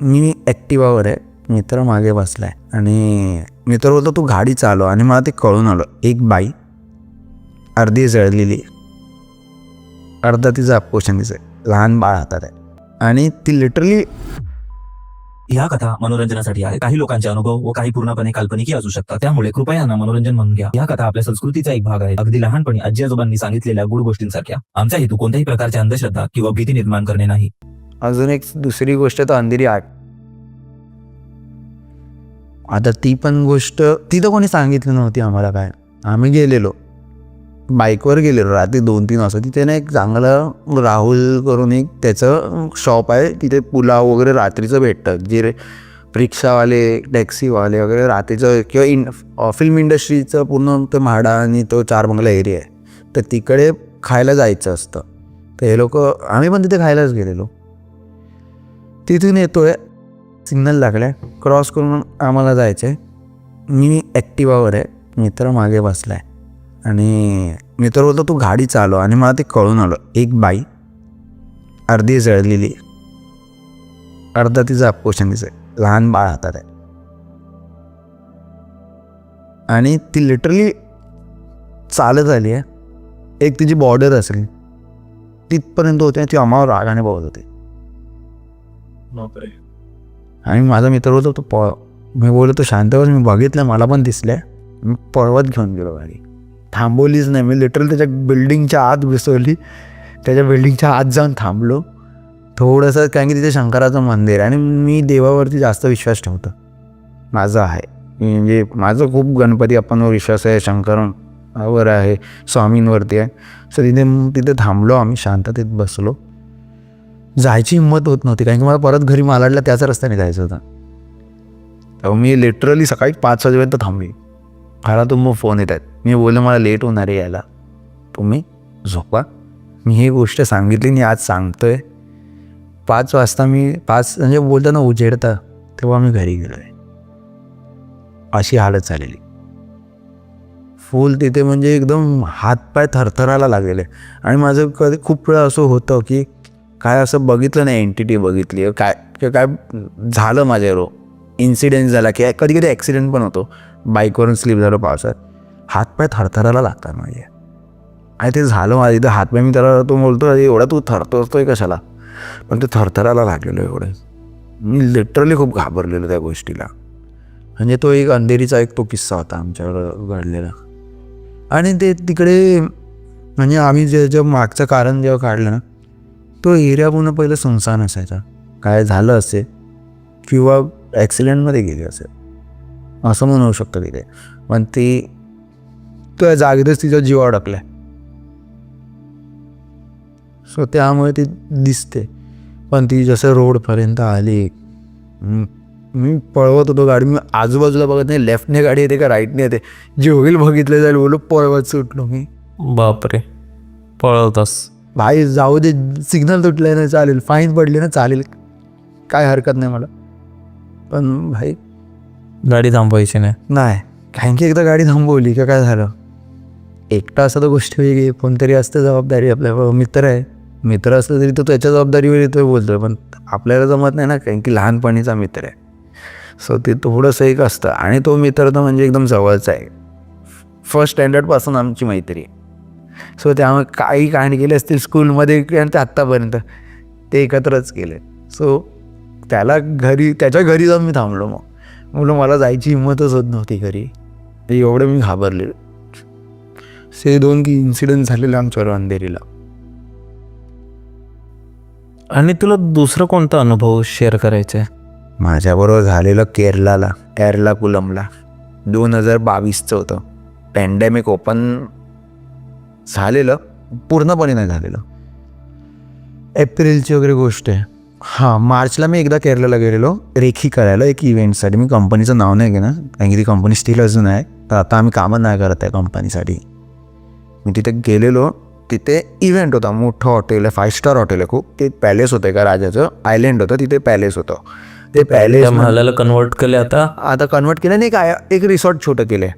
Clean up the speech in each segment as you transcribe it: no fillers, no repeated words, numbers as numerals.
मी ॲक्टिवावर आहे, मित्र मागे बसला आहे आणि मित्र बोलतो तू गाडी चालव. आणि मला ते कळून आलं, एक बाई अर्धी जळलेली, अर्धा तिचं अपोषण दिसत, लहान बाळ हातात आहे आणि ती लिटरली. ह्या कथा मनोरंजनासाठी आहे. काही लोकांचे अनुभव व काही पूर्णपणे काल्पनिकही असू शकतात, त्यामुळे कृपया यांना मनोरंजन म्हणून घ्या. या कथा आपल्या संस्कृतीचा एक भाग आहे, अगदी लहानपणी आजी आजोबांनी सांगितलेल्या गुड गोष्टींसारख्या. आमचा हेतू कोणत्याही प्रकारच्या अंधश्रद्धा किंवा भीती निर्माण करणे नाही. अजून एक दुसरी गोष्ट तर अंधेरी आग. आता ती पण गोष्ट ती तर कोणी सांगितली नव्हती आम्हाला. काय आम्ही गेलेलो, बाईकवर गेलेलो रात्री 2-3 वाजता. तिथे ना एक चांगलं राहुल करून एक त्याचं शॉप आहे, तिथे पुलाव वगैरे रात्रीचं भेटतं. जे रिक्षावाले टॅक्सीवाले वगैरे रात्रीचं किंवा फिल्म इंडस्ट्रीचं पूर्ण तो म्हाडा आणि तो 4 बंगला एरिया आहे, तर तिकडे खायला जायचं असतं. तर हे लोक, आम्ही पण तिथे खायलाच गेलेलो. तिथून येतोय, सिग्नल लागलाय, क्रॉस करून आम्हाला जायचं आहे. मी ॲक्टिवावर आहे, मित्र मागे बसला आहे आणि मित्र बोलतो तू गाडी चालव. आणि मला ते कळून आलं, एक बाई अर्धी जळलेली, अर्धा तिचं अपोषण दिसत, लहान बाळ हातात आहे आणि ती लिटरली चालत आली आहे. एक तिची बॉर्डर असेल तिथपर्यंत होते, ती आम्हाला रागाने बघत होती. आणि माझा मित्र बोलतो तो मी बोलतो तो शांत बस, मी बघितलं, मला पण दिसलं. मी पळवत घेऊन गेलो गाडी, थांबवलीच नाही. मी लिटरली त्याच्या बिल्डिंगच्या आत घुसवली, त्याच्या बिल्डिंगच्या आत जाऊन थांबलो थोडंसं, कारण की तिथे शंकराचं मंदिर आहे आणि मी देवावरती जास्त विश्वास ठेवतो. माझा आहे, म्हणजे माझं खूप गणपती बाप्पांवर विश्वास आहे, शंकरावर आहे, स्वामींवरती आहे. सो तिथे थांबलो आम्ही, शांततेत बसलो. जायची हिंमत होत नव्हती, कारण की मला परत घरी मालाडला त्याच रस्त्याने जायचं होतं. तेव्हा मी लिटरली सकाळी 5 वाजेपर्यंत थांबली. मला मग फोन येत आहेत. मी बोललो मला लेट होणार आहे यायला, तुम्ही झोपा. मी ही गोष्ट सांगितली आणि आज सांगतोय. 5 वाजता मी 5 म्हणजे बोलतो ना उजेडता, तेव्हा मी घरी गेलो आहे. अशी हालत झालेली फुल तिथे, म्हणजे एकदम हातपाय थरथरायला लागलेले. आणि माझं कधी खूप वेळा असं होतं की काय असं बघितलं नाही, एंटिटी बघितली काय काय झालं माझ्यावर, इन्सिडेंट झाला की कधी कधी ॲक्सिडेंट पण होतो, बाईकवरून स्लिप झालं पावसात, हातपाय थरथरायला लागतात माझे. आणि ते झालं माझं इथं हातपाय. मी त्याला तो बोलतो एवढा तू थरथरतोय कशाला, पण ते थरथरायला लागलेलो एवढं. मी लिटरली खूप घाबरलेलो त्या गोष्टीला. म्हणजे तो एक अंधेरीचा एक तो किस्सा होता आमच्याकडं घडलेला. आणि ते तिकडे म्हणजे आम्ही जे मागचं कारण जेव्हा काढलं ना, तो एरिया पूर्ण पहिलं सुनसान असायचा. काय झालं असेल किंवा ॲक्सिडेंटमध्ये गेली असेल असं म्हणू शकतो तिथे. पण ती त्या जागेतच तिचा जीव अडकला आहे. सो त्यामुळे ती दिसते. पण ती जसं रोडपर्यंत आली, मी पळवत होतो गाडी, मी आजूबाजूला बघत नाही, लेफ्टने गाडी येते का राईटने येते, जे होईल बघितलं जाईल बोलू, पळवत सुटलो मी. बापरे, पळवतास भाई जाऊ दे, सिग्नल तुटले ना चालेल, फाईन पडली ना चालेल, काय हरकत नाही मला. पण भाई गाडी थांबवायची नाही, कारण की एकदा गाडी थांबवली का काय झालं, एकटा असं तर गोष्ट वेगळी, कोणतरी असतं जबाबदारी. आपल्या मित्र असलं तरी तो त्याच्या जबाबदारीवर येतोय बोलतोय, पण आपल्याला जमत नाही ना, कारण की लहानपणीचा मित्र आहे. सो ते थोडंसं एक असतं. आणि तो मित्र तर म्हणजे एकदम जवळचा आहे, फर्स्ट स्टँडर्डपासून आमची मैत्री. सो त्यामुळे काही कांड केले असतील स्कूलमध्ये आणि ते आत्तापर्यंत ते एकत्रच केले. सो त्याच्या घरी जाऊन मी थांबलो. मग मला जायची हिंमतच होत नव्हती घरी, एवढं मी घाबरलेलो. 2 इन्सिडेंट झालेले आमच्यावर अंधेरीला. आणि तुला दुसरं कोणता अनुभव शेअर करायचा आहे? माझ्याबरोबर झालेलं एर्नाकुलमला 2022चं होतं. पॅन्डेमिक ओपन झालेलं, पूर्णपणे नाही झालेलं, एप्रिलची वगैरे गोष्ट आहे. हां, मार्चला मी एकदा केरळला गेलेलो रेखी करायला, एक इव्हेंटसाठी. मी कंपनीचं नाव नाही घेणार, कारण की ती कंपनी स्टील अजून आहे, तर आता आम्ही कामं नाही करत आहे कंपनीसाठी. मी तिथे गेलेलो, तिथे इव्हेंट होता, मोठं हॉटेल आहे, 5 स्टार हॉटेल आहे खूप. ते पॅलेस होतं का राजाचं, आयलँड होतं, तिथे पॅलेस होतं. ते पॅलेस महालाला कन्वर्ट केले, आता कन्वर्ट केलं नाही, काय एक रिसॉर्ट छोटं केलं आहे.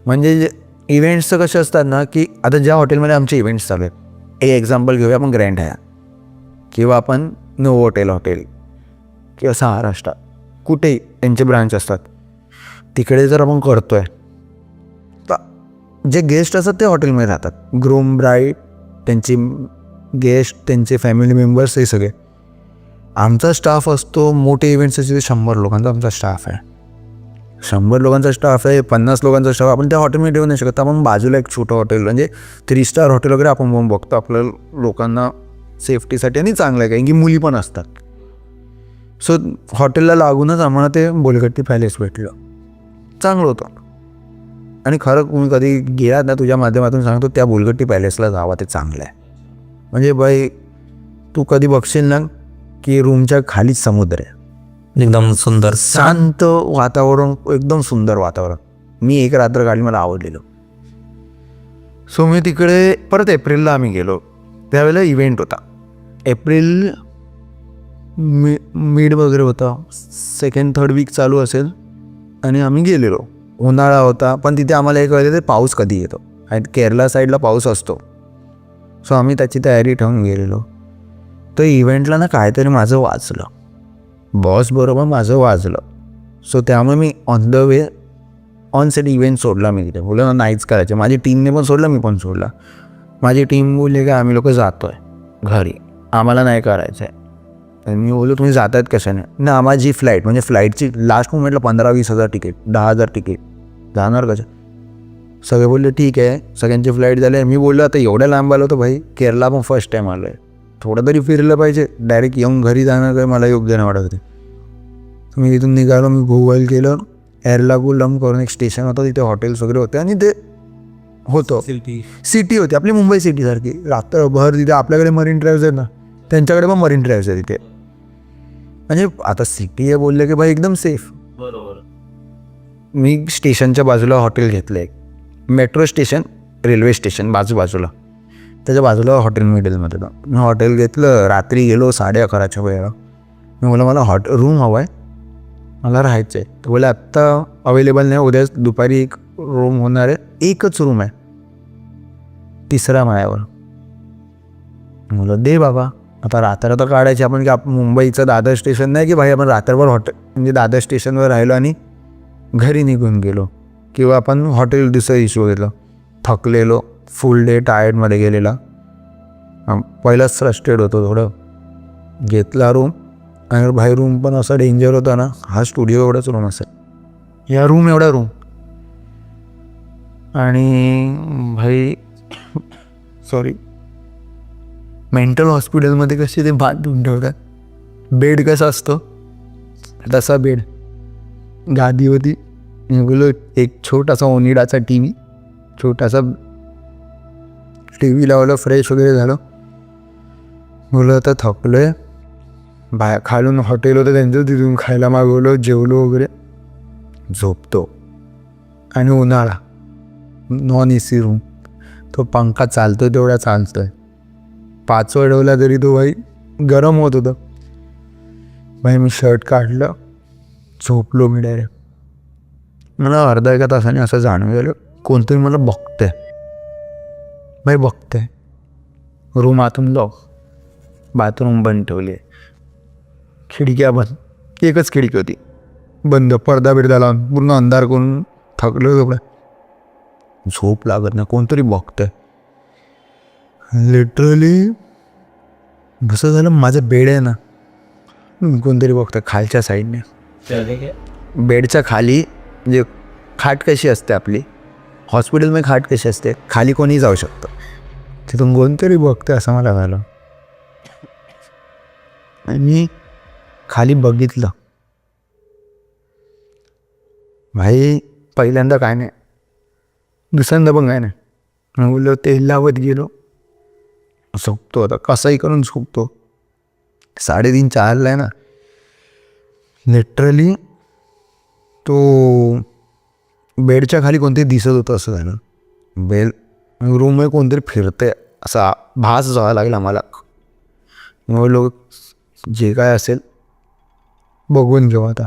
म्हणजे इव्हेंट्सचं कसे असतात ना, की आता ज्या हॉटेलमध्ये आमचे इव्हेंट्स चालू आहेत, एक एक्झाम्पल घेऊया आपण, ग्रँड हयात किंवा आपण नोवोटेल हॉटेल, किंवा महाराष्ट्रात कुठेही त्यांचे ब्रांच असतात, तिकडे जर आपण करतो आहे तर जे गेस्ट असतात ते हॉटेलमध्ये राहतात. ग्रूम, ब्राईड, त्यांची गेस्ट, त्यांचे फॅमिली मेंबर्स, हे सगळे. आमचा स्टाफ असतो मोठे इव्हेंट्स असते 100 लोकांचा आमचा स्टाफ आहे. 100 लोकांचा स्टाफ आहे, 50 लोकांचा स्टाफ. आपण त्या हॉटेलमध्ये ठेवू नाही शकत. आपण बाजूला एक छोटं हॉटेल म्हणजे 3 स्टार हॉटेल वगैरे आपण बघून बघतो आपल्या लोकांना सेफ्टीसाठी, आणि चांगलं आहे कारण की मुली पण असतात. सो हॉटेलला लागूनच आम्हाला ते बोलगट्टी पॅलेस भेटलं. चांगलं होतं. आणि खरं तुम्ही कधी गेलात ना, तुझ्या माध्यमातून सांगतो त्या बोलगट्टी पॅलेसला जावा, ते चांगलं आहे. म्हणजे बाई तू कधी बघशील ना की रूमच्या खालीच समुद्र आहे, एकदम सुंदर. शांत वातावरण, एकदम सुंदर वातावरण. मी एक रात्र काढली, मला आवडलेलं. सो मी तिकडे परत एप्रिलला आम्ही गेलो. त्यावेळेला इव्हेंट होता. एप्रिल मिड वगैरे होता, 2nd-3rd वीक चालू असेल, आणि आम्ही गेलेलो. उन्हाळा होता, पण तिथे आम्हाला एक कळलं ते पाऊस कधी येतो, आणि केरला साईडला पाऊस असतो. सो आम्ही त्याची तयारी ठेवून गेलेलो. तर इव्हेंटला ना काहीतरी माझं वाचलं, बॉस बरोबर माझं वाजलं. सो त्यामुळे me on the way on set event सोडला. मी तिथे बोललो ना नाहीच करायचं. माझी टीमने पण सोडलं, मी पण सोडला. माझी टीम बोलली का आम्ही लोक जातो आहे घरी, आम्हाला नाही करायचं आहे. आणि मी बोललो तुम्ही जात आहेत कशाने ना, माझी फ्लाईट म्हणजे फ्लाईटची लास्ट मोमेंटला 15-20 हजार तिकीट, 10,000 तिकीट, जाणार कसं. सगळे बोलले ठीक आहे, सगळ्यांची फ्लाईट झाली. मी बोललो आता एवढ्या लांब आलो होतो भाई, केरला पण फर्स्ट टाईम आलो आहे, थोडं तरी फिरलं पाहिजे. डायरेक्ट येऊन घरी जाणार काय मला योग्य नाही वाटत होते. मी इथून निघालो, मी गुगल केलं, एर्नाकुलम करून एक स्टेशन होतं, तिथे हॉटेल्स वगैरे होते, आणि ते होतं सिटी होती आपली मुंबई सिटीसारखी. रात्रभर तिथे आपल्याकडे मरीन ड्राईव्ह आहेत ना, त्यांच्याकडे पण मरीन ड्राईव्ह आहे तिथे. म्हणजे आता सिटी आहे बोलले की भाई एकदम सेफ. बरोबर. मी स्टेशनच्या बाजूला हॉटेल घेतलं एक, मेट्रो स्टेशन, रेल्वे स्टेशन बाजूला, त्याच्या बाजूला हॉटेल मिडलमध्ये होतं. मी हॉटेल घेतलं. रात्री गेलो 11:30च्या वेळेला. मी बोला मला रूम हवा आहे, मला राहायचं आहे. तर बोला आत्ता अवेलेबल नाही, उद्या दुपारी एक रूम होणार आहे. एकच रूम आहे 3ऱ्या माळ्यावर. मुलं दे बाबा, आता रात्र तर काढायची आपण, की आपण मुंबईचं दादर स्टेशन नाही की भाई आपण रात्रभर हॉटेल म्हणजे दादर स्टेशनवर राहिलो आणि घरी निघून गेलो, किंवा आपण हॉटेल दुसरं इश्यू घेतलं. थकलेलो, फुल डे टायर्डमध्ये गेलेला, पहिलाच फ्रस्ट्रेट होतो थोडं. घेतला रूम, आणि भाई रूम पण असा डेंजर होता ना, हा स्टुडिओ एवढाच रूम असेल, या रूम एवढा रूम. आणि भाई सॉरी, मेंटल हॉस्पिटलमध्ये कसे ते बांधून ठेवतात, बेड कसा असतो तसा बेड, गादी होती. मी बोललो एक छोटासा ओनिडाचा टी व्ही, छोटासा टी व्ही लावलं, फ्रेश वगैरे झालं. बोललो आता थकलो आहे, बाहेर खालून हॉटेल होतं त्यांचं, तिथून खायला मागवलं, जेवलो वगैरे, झोपतो. आणि उन्हाळा, नॉन AC रूम, तो पंखा चालतो तेवढा चालतो आहे. 5 वेळ ठेवला तरी तो भाई गरम होत होतं. भाई मी शर्ट काढलं, झोपलो मी डायरेक्ट. मला अर्धा 1 तासाने असं जाणवलं कोणतरी मला बघतंय. भाई बघतंय. रूम आतून लॉक, बाथरूम बंद ठेवली आहे, खिडक्या बंद, एकच खिडकी होती बंद, पडदा बिडदा लावून पूर्ण अंधार करून थकलो एवढं. झोप लागत नाही, कोणतरी बघतंय. लिटरली कसं झालं, माझं बेड आहे ना, कोणतरी बघतं खालच्या साईडने, बेडच्या खाली. म्हणजे खाट कशी असते आपली हॉस्पिटलमध्ये, खाट कशी असते, खाली कोणी जाऊ शकतं, तिथून कोणतरी बघतं असं मला झालं. आणि खाली बघितलं, भाई पहिल्यांदा काय नाही, दुसऱ्यांदा पण काय नाही. मी बोललो तेल लावत गेलो, झोपतो आता कसंही करून झोपतो. 3:30-4 आहे ना, लिटरली तो बेडच्या खाली कोणतरी दिसत होतं असं झालं. रूममध्ये कोणतरी फिरते असा भास जावा लागला मला. मग लोक जे काय असेल बघून घेऊ आता.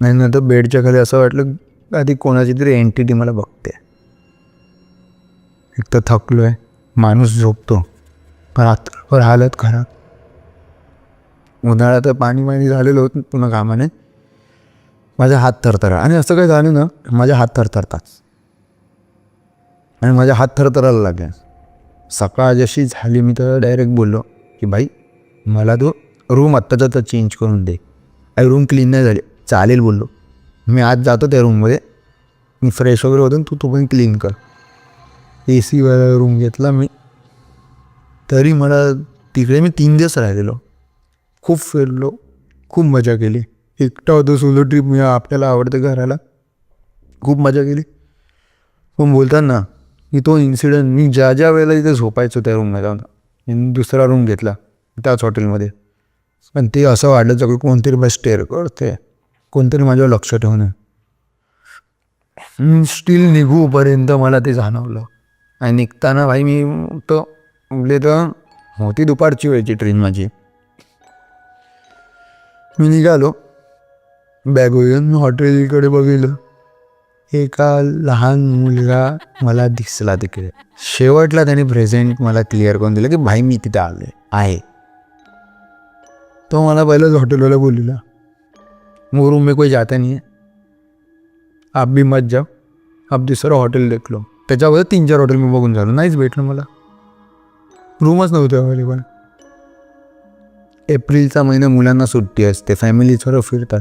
नाही नंतर बेडच्या खाली असं वाटलं आधी कोणाची तरी एंटिटी मला बघते. एक तर थकलो आहे, माणूस झोपतो, पण हालत खराब. उन्हाळ्यात पाणी झालेलं होतं पुन्हा कामाने. माझा हात थरथरा आणि असं काही झालं ना माझ्या हात थरथरतात आणि माझ्या हात थरथरायला लागल्या. सकाळ जशी झाली मी तर डायरेक्ट बोललो की बाई मला तो रूम आत्ताचा तर चेंज करून दे. आई रूम क्लीन नाही झाली. चालेल बोललो. मी आज जातो त्या रूममध्ये, मी फ्रेश वगैरे होतो, तू पण क्लीन कर. AC वाला रूम घेतला मी. तरी मला तिकडे मी 3 दिवस राहिलेलो. खूप फिरलो, खूप मजा केली. एकटा होतो, सोलो ट्रिप. मी आपल्याला आवडतं करायला. खूप मजा केली. पण बोलतात ना की तो इन्सिडेंट मी ज्या ज्या वेळेला इथे झोपायचो त्या रूमला जाऊन, मी दुसरा रूम घेतला त्याच हॉटेलमध्ये. पण ते असं वाटलं सगळं कोणतरी बस स्टेअर करते, कोणतरी माझ्यावर लक्ष ठेवणं. स्टील निघूपर्यंत मला ते जाणवलं. आणि निघताना भाई मी तो म्हणजे तर होती दुपारची वेळची ट्रेन माझी. मी निघालो बॅग घेऊन. हॉटेलकडे बघितलं, एका लहान मुलगा मला दिसला तिकडे. शेवटला त्याने प्रेझेंट मला क्लिअर करून दिलं की भाई मी तिथे आले आहे. तो मला पहिलंच हॉटेलवाला बोललेला, वो रूम में कोई जाता नहीं है, आप भी मत जाओ, आप दुसरं हॉटेल देख लो. त्याच्यावर 3-4 हॉटेल मी बघून झालो, नाहीच भेटलं मला. रूमच नव्हते अवेलेबल. एप्रिलचा महिना, मुलांना सुट्टी असते, फॅमिली थोडं फिरतात.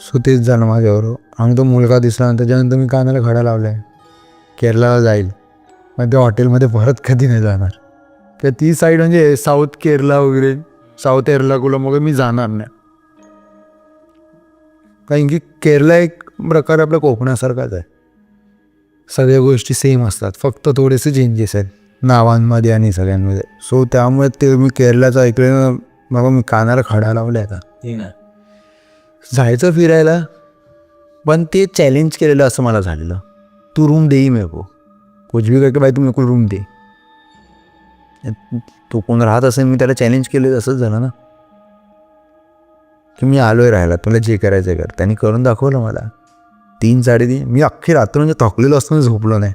सो तेच झालं माझ्याबरोबर. आणि तो मुलगा दिसला आणि त्याच्यानंतर मी कानाला खडा लावला आहे, केरळाला जाईल. मग त्या हॉटेलमध्ये परत कधी नाही जाणार. तर ती साईड म्हणजे साऊथ केरला वगैरे, साऊथ एर्नाकुलम वगैरे मी जाणार नाही. कारण की केरला एक प्रकार आपल्या कोकणासारखाच आहे. सगळ्या गोष्टी सेम असतात, फक्त थोडेसे चेंजेस आहेत नावांमध्ये आणि सगळ्यांमध्ये. सो त्यामुळे ते मी केरळाचं ऐकलं बाबा, मी कानाला खडा लावला आता. जायचं फिरायला, पण ते चॅलेंज केलेलं असं मला झालेलं. तू रूम देई मेरे को, कुछ भी करके बाई तू मेरे को रूम दे. तो कोण राहत असेल, मी त्याला चॅलेंज केलं, असंच झालं ना की मी आलोय राहायला, तुला जे करायचं कर. त्यांनी करून दाखवलं मला. 3-3:30 मी अख्खी रात्र म्हणजे थकलेलो असताना झोपलो नाही.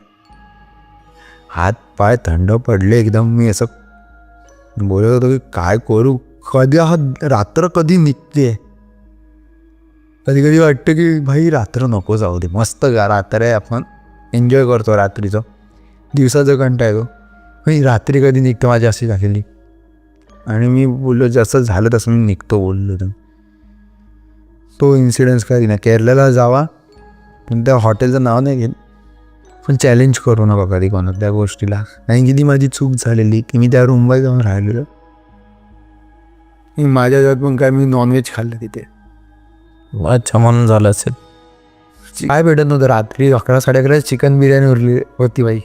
हात पाय थंड पडले एकदम. मी असं बोलत होतो की काय करू, कधी हा रात्र कधी निघते. कधी कधी वाटतं की भाई रात्र नको जाऊ दे, मस्त रात्र आहे, आपण एन्जॉय करतो रात्रीचं. दिवसाचं कंटाळा येतो, पण रात्री कधी निघतं माझी अशी झालेली. आणि मी बोललो जसं झालं तसं मी निघतो बोललो. तर तो इन्सिडेन्स कधी ना केरळला जावा, पण त्या हॉटेलचं नाव नाही घेत, पण चॅलेंज करू नका कधी कोणा त्या गोष्टीला. कारण की ती माझी चूक झालेली की मी त्या रूमवर जाऊन राहिलेलो. माझ्या जवळ पण काय मी नॉनव्हेज खाल्लं तिथे. अच्छा, म्हणून झालं असेल. काय भेटत नव्हतं. रात्री 11-11:30 चिकन बिर्याणी उरली होती बाई.